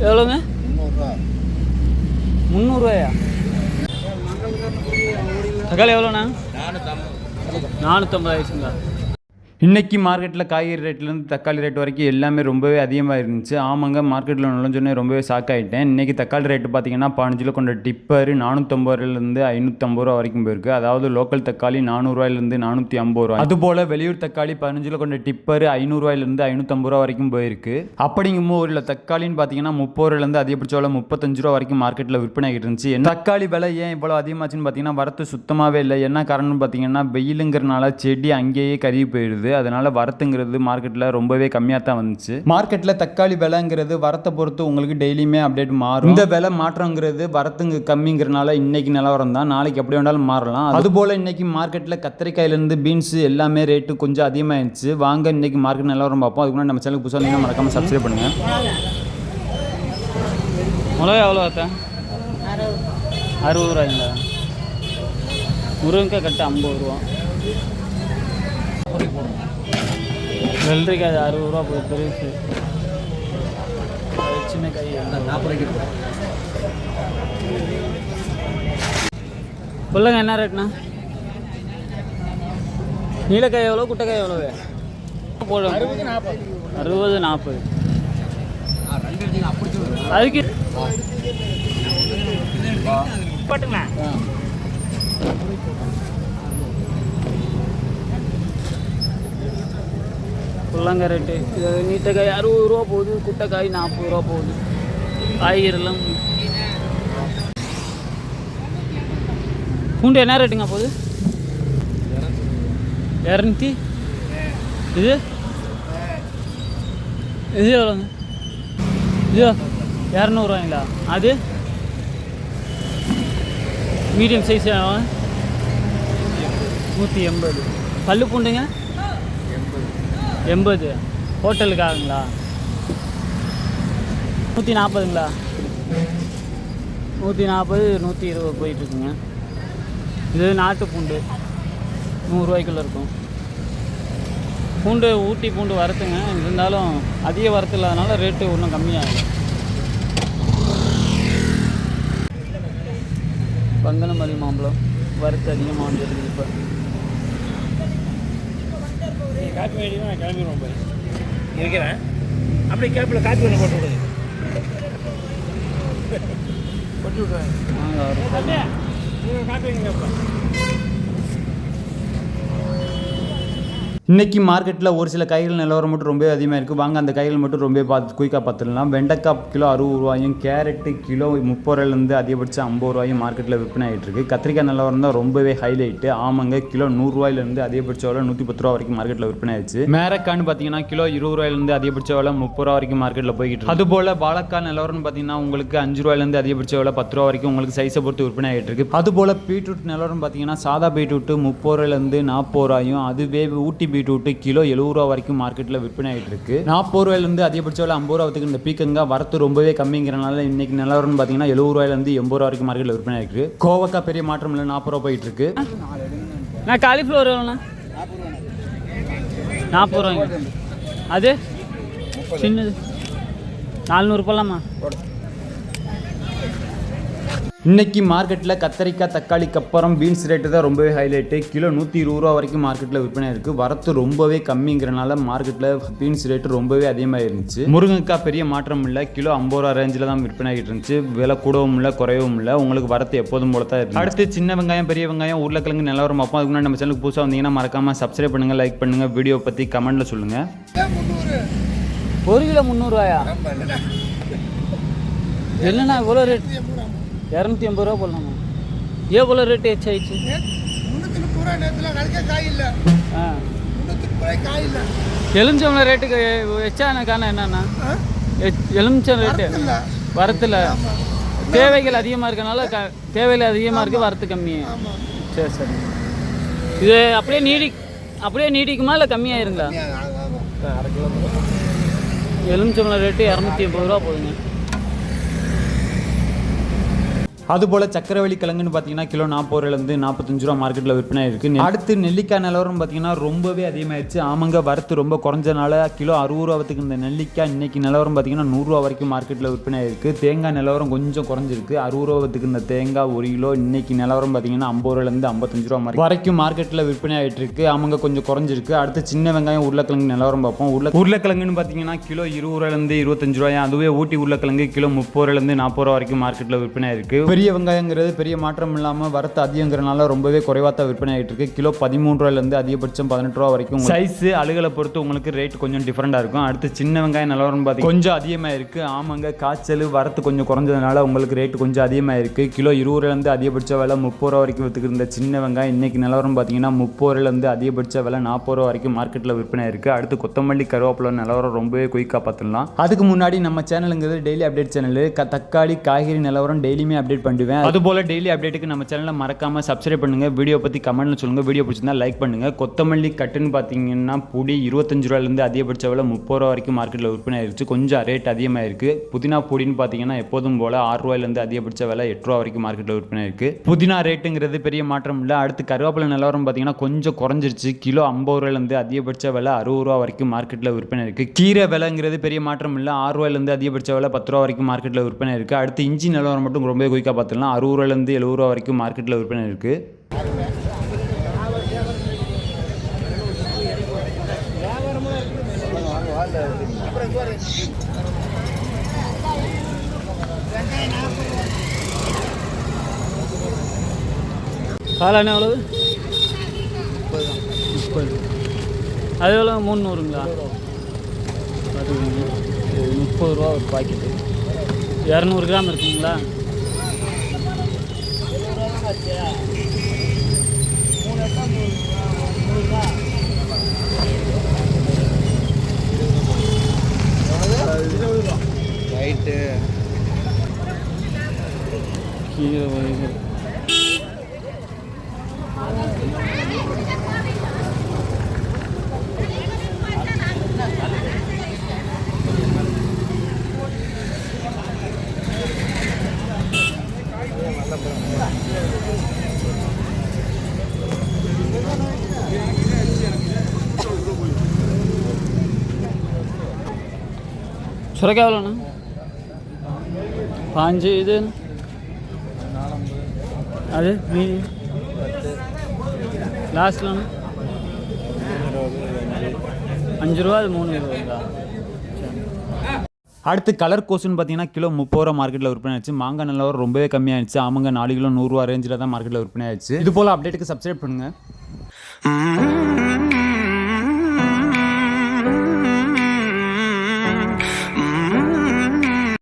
எவ்வளோங்க? 300 தக்காளி எவ்வளோண்ணா? 450 ஆயிடுச்சுங்களா? இன்றைக்கி மார்க்கெட்டில் காய்கறி ரேட்லேருந்து தக்காளி ரேட் வரைக்கும் எல்லாமே ரொம்பவே அதிகமாக இருந்துச்சு. ஆமாங்க, மார்க்கெட்டில் நுழைஞ்சோன்னே ரொம்பவே ஷாக் ஆகிட்டேன். இன்றைக்கி தக்காளி ரேட்டு பார்த்தீங்கன்னா 15 கிலோ கொண்ட டிப்பர் 450 ரூபாயிலேருந்து 550 ரூபா வரைக்கும் போயிருக்கு. அதாவது லோக்கல் தக்காளி 400 ரூபாயிலேருந்து 450 ரூபா. அதுபோல் வெளியூர் தக்காளி 15 கிலோ கொண்ட டிப்பர் 500 ரூபாயிலேருந்து 550 ரூபா வரைக்கும் போயிருக்கு. அப்படிங்கும்போது ஒரு தக்காளின்னு பார்த்தீங்கன்னா 30 ரூபாயிலேருந்து அதிகபட்ச விலை 35 ரூபா வரைக்கும் மார்க்கெட்டில் விற்பனை ஆகிட்டு இருந்துச்சு. தக்காளி விலை ஏன் இவ்வளோ அதிகமாச்சுன்னு பார்த்தீங்கன்னா வரத்து சுத்தமாகவே இல்லை. என்ன காரணம்னு பார்த்தீங்கன்னா வெயிலுங்கிறனால செடி அங்கேயே கருகி போயிடுது. அதனால வரத்துங்கிறது மார்க்கெட்டில் ரொம்பவே கம்மியாக தான் வந்துச்சு. மார்க்கெட்டில் தக்காளி விலைங்கிறது வரத்தை பொறுத்து உங்களுக்கு டெய்லியுமே அப்டேட் மாறும். இந்த விலை மாற்றங்கிறது வரத்துங்க கம்மிங்கிறனால இன்னைக்கு நிலவரம் தான், நாளைக்கு எப்படி வேண்டாலும் மாறலாம். அதுபோல் இன்னைக்கு மார்க்கெட்டில் கத்திரிக்காயிலேருந்து பீன்ஸ் எல்லாமே ரேட்டு கொஞ்சம் அதிகமாகிடுச்சு. வாங்க இன்னைக்கு மார்க்கெட் நிலவரம் பார்ப்போம். அதுக்கு முன்னாடி நம்ம சேனலுக்கு புதுசாக இருந்தீங்கன்னா மறக்காமல் சப்ஸ்கிரைப் பண்ணுங்க. மிளகா எவ்வளோ ஆத்தா? 60 ரூபாய்ங்களா? முருங்கைக்காய் கட்டு 50 ரூபா. வெள்ளரிக்காய் 60 ரூபா போகுது பெருசு. சின்ன காய் 40 ரூபா. சொல்லுங்க என்ன ரேட்ண்ணா? நீலக்காய் எவ்வளோ, குட்டைக்காய் எவ்வளோ போடும்? 60 40. அதுக்கு பட்டுங்களா? புள்ளங்க ரேட்டு இது நீட்டக்காய் 60 ரூபா போகுது, குட்டைக்காய் 40 ரூபா போகுது. காய்கறிலாம் பூண்டு என்ன ரேட்டுங்க போகுது? 200. இது இது எவ்வளோங்க? இது 200 ரூபாய்ங்களா? அது மீடியம் சைஸ் 180. பல்லு பூண்டுங்க 80. ஹோட்டலுக்காகுங்களா? 140ங்களா? 140 120 போயிட்டுருக்குங்க. இது நாட்டு பூண்டு 100 ரூபாய்க்குள்ளே இருக்கும். பூண்டு ஊட்டி பூண்டு வறுத்துங்க, இருந்தாலும் அதிக வரத்து இல்லாதனால ரேட்டு ஒன்றும் கம்மியாகும். பங்கனமல்லி மாம்பழம் வறுத்து அதிகமாக வந்துருக்கு. இப்போ காப்பி வேண்டியது நான் கிளம்பிடுவோம் போய் இருக்கிறேன். அப்படியே கேப்பில் காப்பி ஒன்று போட்டு விடுங்க. போட்டு விட்றேன். காப்பி வைங்க. இன்றைக்கி மார்க்கெட்டில் ஒரு சில காய்கள் நிலவரம் மட்டும் ரொம்ப அதிகமாக இருக்குது. வாங்க அந்த காய்கள் மட்டும் ரொம்ப குயிக்காக பார்த்துடலாம். வெண்டைக்காய் கிலோ 60 ரூபாயும், கேரட்டு கிலோ 30 ரூபாயிலேருந்து அதிகபட்சம் 50 ரூபாயும் மார்க்கெட்டில் விற்பனை ஆகிட்டு இருக்குது. கத்திரிக்காய் நிலவரம் தான் ரொம்பவே ஹைலைட்டு. ஆமாங்க, கிலோ 100 ரூபாயிலேருந்து அதிகபட்ச விலை 110 ரூபா வரைக்கும் மார்க்கெட்டில் விற்பனை ஆயிடுச்சு. மேரக்கான்னு பார்த்தீங்கன்னா கிலோ 20 ரூபாயிலேருந்து அதிகபட்ச விலை 30 ரூபா வரைக்கும் மார்க்கெட்டில் போய்கிட்டு இருக்கு. அதுபோல் வாழைக்காய் நிலவரம்னு பார்த்தீங்கன்னா உங்களுக்கு 5 ரூபாயிலேருந்து அதிகபட்ச விலை 10 ரூபா வரைக்கும் உங்களுக்கு சைஸை பொறுத்து விற்பனை ஆகிட்டு இருக்கு. அதுபோல் பீட்ரூட் நிலவரம் பார்த்தீங்கன்னா சாதா பீட்ரூட்டு 30 ரூபாயிலேருந்து 40 ரூபாயும், அதுவே ஊட்டி பீட்ரூட்டு கிலோ 70 ரூபா வரைக்கும் மார்க்கெட்டில் விற்பனை ஆகிட்டு இருக்கு. 40 ரூபாயிலேருந்து அதிகபட்ச விலை 50 ரூபா வரைக்கும். இந்த பீக்கங்க வரத்து ரொம்பவே கம்மிங்கிறனால இன்னைக்கு நிலவரம்னு பார்த்தீங்கன்னா 70 ரூபாயிலேருந்து 80 ரூபா வரைக்கும் மார்க்கெட்டில் விற்பனை ஆகிருக்கு. கோவக்காய் பெரிய மாற்றம் இல்லை, 40 ரூபா போயிட்டு இருக்கு. நான் காலிஃப்ளவர் எவ்வளோண்ணா? 40 ரூபாய்ங்க. அது சின்னது 400 போடலாமா? இன்னைக்கு மார்க்கெட்டில் கத்தரிக்காய் தக்காளிக்கு அப்புறம் பீன்ஸ் ரேட்டு தான் ரொம்பவே ஹைலைட்டு. கிலோ 120 ரூபா வரைக்கும் மார்க்கெட்டில் விற்பனை இருக்குது. வரத்து ரொம்பவே கம்மிங்கிறனால மார்க்கெட்டில் பீன்ஸ் ரேட்டு ரொம்பவே அதிகமாக இருந்துச்சு. முருங்கைக்காய் பெரிய மாற்றம் இல்லை, கிலோ 50 ரூபா ரேஞ்சில் தான் விற்பனை ஆகிட்டு இருந்துச்சு. விலை கூடவும் இல்லை குறையவும் இல்லை, உங்களுக்கு வரத்து எப்போதும் போல தான் இருக்குது. அடுத்து சின்ன வெங்காயம் பெரிய வெங்காயம் உருளைக்கிழங்கு நிலவரம் பார்ப்போம். அதுக்கு முன்னாடி நம்ம சேனலுக்கு புதுசாக வந்தீங்கன்னா மறக்காமல் சப்ஸ்கிரைப் பண்ணுங்கள், லைக் பண்ணுங்கள், வீடியோ பற்றி கமெண்ட்டில் சொல்லுங்கள். 1 கிலோ 300 ரூபாயா? என்னண்ணா இவ்வளோ ரேட்? 280 ரூபா போடலாமா? ஏன் இவ்வளோ ரேட்டு எச்சாயிடுச்சு? 330 ரூபா நேரத்தில் காய் இல்லை. 330 ரூபாய் காய் இல்லை. எலுமிச்சம்பழம் ரேட்டுக்கு எச்சான காரணம் என்னன்னா எலுமிச்சம் ரேட்டு வரத்தில் தேவைகள் அதிகமாக இருக்கனால தேவைகள் அதிகமாக இருக்குது, வரத்து கம்மி. சரி சரி. இது அப்படியே நீடிக்குமா இல்லை கம்மியாயிருங்களா? எலுமிச்சம்பழம் ரேட்டு 280 ரூபா போகுதுங்க. அதுபோல் சக்கரவள்ளி கிழங்குன்னு பார்த்தீங்கன்னா கிலோ 40 ரூபாயிலேருந்து 45 ரூபா மார்க்கெட்டில் விற்பனை இருக்குது. அடுத்து நெல்லிக்காய் நிலவரம் பார்த்தீங்கன்னா ரொம்பவே அதிகமாகிடுச்சு. ஆமாங்க, வரத்து ரொம்ப குறைஞ்சனால கிலோ 60 ரூபாத்துக்கு இந்த நெல்லிக்காய் இன்றைக்கி நிலவரம் பார்த்தீங்கன்னா 100 ரூபா வரைக்கும் மார்க்கெட்டில் விற்பனை இருக்குது. தேங்காய் நிலவரம் கொஞ்சம் குறைஞ்சிருக்கு. 60 ரூபாத்துக்கு இந்த தேங்காய் 1 கிலோ இன்றைக்கி நிலவரம் பார்த்தீங்கன்னா 50 ரூபாயிலேருந்து 55 ரூபா வரைக்கும் மார்க்கெட்டில் விற்பனை ஆகிட்டு இருக்கு. ஆமாங்க, கொஞ்சம் குறைஞ்சிருக்கு. அடுத்து சின்ன வெங்காயம் உருளைக்கிழங்கு நிலவரம் பார்ப்போம். உருளைக்கிழங்குன்னு பார்த்தீங்கன்னா கிலோ 20 ரூபாயிலேருந்து 25 ரூபாய். அதுவே ஊட்டி உருளைக்கிழங்கு கிலோ 30 ரூபாயிலேருந்து 40 ரூபா வரைக்கும் மார்க்கெட்டில் விற்பனை இருக்குது. பெரிய வெங்காயங்கிறது பெரிய மாற்றம் இல்லாமல் வரத்து அதிகங்கிறனால ரொம்பவே குறைவாக விற்பனை ஆகிட்டு இருக்கு. கிலோ 13 ரூபாயிலேருந்து அதிகபட்சம் 18 ரூபா வரைக்கும். சைஸு அழுகலை பொறுத்து உங்களுக்கு ரேட் கொஞ்சம் டிஃப்ரெண்டாக இருக்கும். அடுத்து சின்ன வெங்காயம் நிலவரம் பார்த்தீங்கன்னா கொஞ்சம் அதிகமாக இருக்குது. ஆமாங்க, காய்ச்சல் வரத்து கொஞ்சம் குறைஞ்சதுனால உங்களுக்கு ரேட் கொஞ்சம் அதிகமாக இருக்குது. கிலோ 20 ரூபாயிலேருந்து அதிகபட்ச விலை 30 ரூபா வரைக்கும் விற்றுக்கிற சின்ன வெங்காயம் இன்றைக்கி நிலவரம் பார்த்தீங்கன்னா 30 ரூபாயிலேருந்து அதிகபட்ச விலை 40 ரூபா வரைக்கும் மார்க்கெட்டில் விற்பனை இருக்குது. அடுத்து கொத்தமல்லி கருவேப்பிலை நிலவரம் ரொம்பவே குயிக்காக பார்த்துடலாம். அதுக்கு முன்னாடி நம்ம சேனலுங்கிறது டெய்லி அப்டேட் சேனல். தக்காளி காய்கறி நிலவரம் டெய்லியுமே அப்டேட் பண்ணுவேன். அதுபோல் டெய்லி அப்டேட்டுக்கு நம்ம சேனலை மறக்காமல் சப்ஸ்கிரைப் பண்ணுங்கள். வீடியோ பற்றி கமெண்ட்ல சொல்லுங்கள். வீடியோ பிடிச்சிருந்தா லைக் பண்ணுங்கள். கொத்தமல்லி கட்டுன்னு பார்த்தீங்கன்னா பொடி 25 ரூபாயிலேருந்து அதிகபட்ச விலை 30 ரூபா வரைக்கும் மார்க்கெட்டில் விற்பனை ஆயிடுச்சு. கொஞ்சம் ரேட் அதிகமாக இருக்குது. புதினா பொடின்னு பார்த்தீங்கன்னா எப்போதும் போல் 6 ரூபாயிலேருந்து அதிகபட்ச விலை 8 ரூபா வரைக்கும் மார்க்கெட்டில் விற்பனை இருக்குது. புதினா ரேட்டுங்கிறது பெரிய மாற்றம் இல்லை. அடுத்து கருவேப்பிலை நிலவரம் பார்த்தீங்கன்னா கொஞ்சம் குறைஞ்சிருச்சு. கிலோ 50 ரூபாயிலேருந்து அதிகபட்ச விலை 60 ரூபா வரைக்கும் மார்க்கெட்டில் விற்பனை இருக்குது. கீரை விலைங்கிறது பெரிய மாற்றம் இல்லை. 6 ரூபாயிலேருந்து அதிகபட்ச விலை 10 ரூபா வரைக்கும் மார்க்கெட்டில் விற்பனை இருக்குது. அடுத்து இஞ்சி நிலவரம் மட்டும் ரொம்ப குயிக்காக பார்த்துக்கலாம். 60 ரூபாயிலேருந்து 70 ரூபா வரைக்கும் மார்க்கெட்டில் விற்பனை இருக்குது. காளான் எவ்வளவு? 30. அது எவ்வளோ? 300ங்களா? பார்த்துக்கோங்க, 30 ரூபா ஒரு பாக்கெட்டு. 200 கிராம் இருக்குங்களா? ரைட்டு கீரை வகைகள் சுரைக்காய் எவ்வளோண்ணா? 5. இது அது மீன் லாஸ்ட்லண்ணா 5 ரூபா. அது 3.20. அடுத்து கலர் கோஸுன்னு பார்த்தீங்கன்னா கிலோ 30 ரூபா மார்க்கெட்டில் விற்பனை ஆச்சு. மாங்காய் நிலவரம் ரொம்பவே கம்மியாகிடுச்சு. ஆமாங்க, 4 கிலோ 100 ரூபா ரேஞ்சில் தான் மார்க்கெட்டில் விற்பனை ஆச்சு. இது போல் அப்டேட்டுக்கு சப்ஸ்கிரைப் பண்ணுங்கள்.